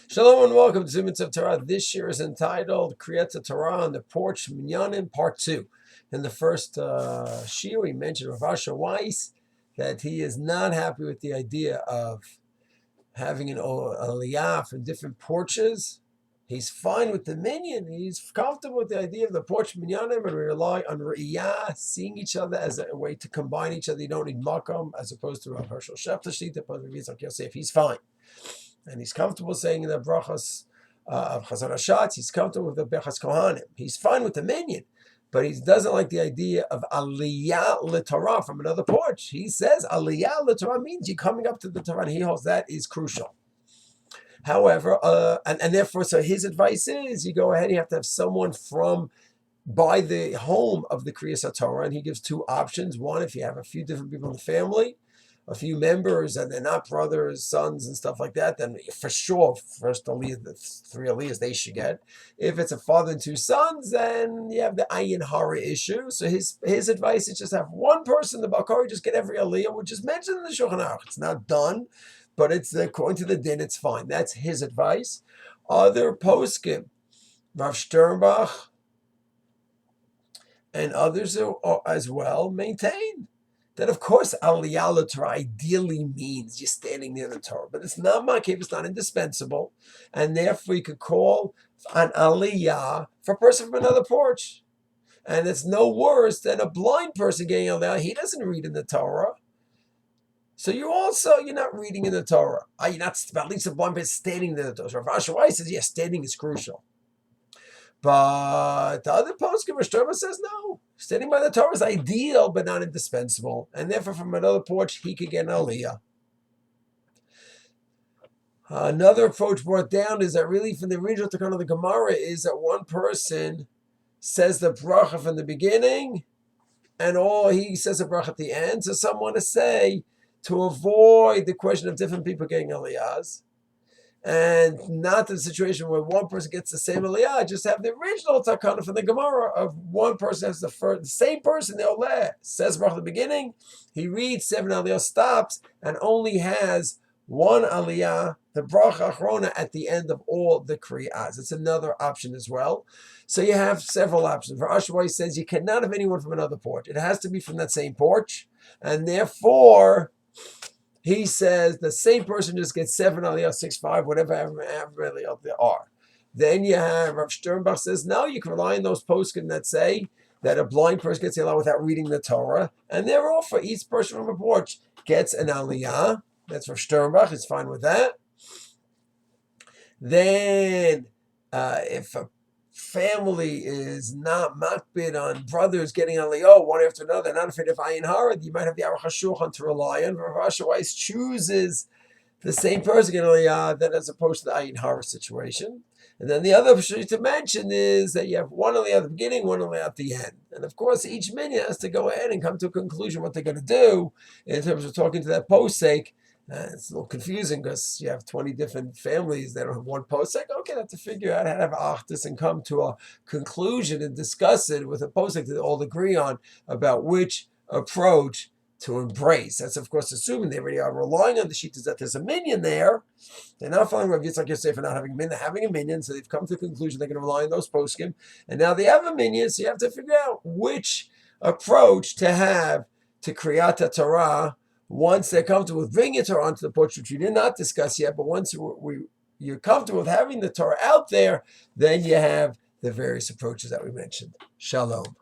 Shalom and welcome to Minyan of Torah. This year is entitled Kriat Hatorah on the porch, Minyan, part 2. In the first shiur, we mentioned Rav Asher Weiss that he is not happy with the idea of having an aliyah from different porches. He's fine with the minyan. He's comfortable with the idea of the porch minyanim, and we rely on riyah, seeing each other as a way to combine each other. You don't need makom, as opposed to Rav Hershel Shepter Shlita, but Rav Yitzchak Yosef, he's fine. And he's comfortable saying the brachas of Chazon Hashatz. He's comfortable with the Bechas Kohanim. He's fine with the minyan, but he doesn't like the idea of aliyah l'Torah from another porch. He says aliyah l'Torah means you're coming up to the Torah, and he holds that is crucial. However, and therefore, so his advice is you go ahead, you have to have someone from by the home of the Kriat Hatorah, and he gives two options. One, if you have a few different people in the family, a few members, and they're not brothers, sons, and stuff like that, then for sure, first aliyah, the three aliyahs they should get. If it's a father and two sons, then you have the ayin hara issue. So his advice is just have one person, the Bakari, just get every aliyah, which is mentioned in the Shulchan Aruch. It's not done, but it's according to the din, it's fine. That's his advice. Other poskim, Rav Sternbach, and others as well, maintain that, of course, aliyah l'Torah ideally means you're standing near the Torah, but it's not makif, it's not indispensable, and therefore you could call an aliyah for a person from another porch. And it's no worse than a blind person getting aliyah. He doesn't read in the Torah. So you're not reading in the Torah. You're not, at least a blind person standing near the Torah. So Rav Asher Weiss says, yes, standing is crucial. But the other poskim, Rishterba says no. Standing by the Torah is ideal, but not indispensable. And therefore, from another porch, he could get an aliyah. Another approach brought down is that really from the original Takana of the Gemara is that one person says the bracha from the beginning, and he says the bracha at the end. So some want to say, to avoid the question of different people getting aliyahs, and not the situation where one person gets the same aliyah, just have the original takana from the Gemara of one person has the same person, the oleh, says bracha at the beginning, he reads 7 aliyah, stops, and only has one aliyah, the bracha achrona, at the end of all the kriyas. It's another option as well. So you have several options. Rav Asher Weiss says you cannot have anyone from another porch. It has to be from that same porch, and therefore he says the same person just gets 7 aliyah, 6, 5, whatever aliyah there are. Then you have Rav Sternbach says, no, you can rely on those poskim that say that a blind person gets the aliyah without reading the Torah, and they're all for each person from a porch gets an aliyah. That's Rav Sternbach, is fine with that. Then if a family is not makbid on brothers getting aliyah one after another, not afraid of ayin hara, you might have the Aruch HaShulchan to rely on. Rav Asher Weiss chooses the same person getting aliyah than as opposed to the ayin hara situation. And then the other issue to mention is that you have one aliyah at the beginning, one aliyah at the end. And of course, each minyan has to go ahead and come to a conclusion what they're going to do in terms of talking to that posek. It's a little confusing because you have 20 different families that don't have one posek. Okay, they have to figure out how to have achdus and come to a conclusion and discuss it with a posek that they all agree on about which approach to embrace. That's, of course, assuming they already are relying on the shittas that there's a minyan there. They're not following Rav Yitzchak Yosef for not having a minyan. They're having a minyan, so they've come to the conclusion they're going to rely on those poskim. And now they have a minyan, so you have to figure out which approach to have to Kriat Hatorah once they're comfortable with bringing the Torah onto the porch, which we did not discuss yet, but once you're comfortable with having the Torah out there, then you have the various approaches that we mentioned. Shalom.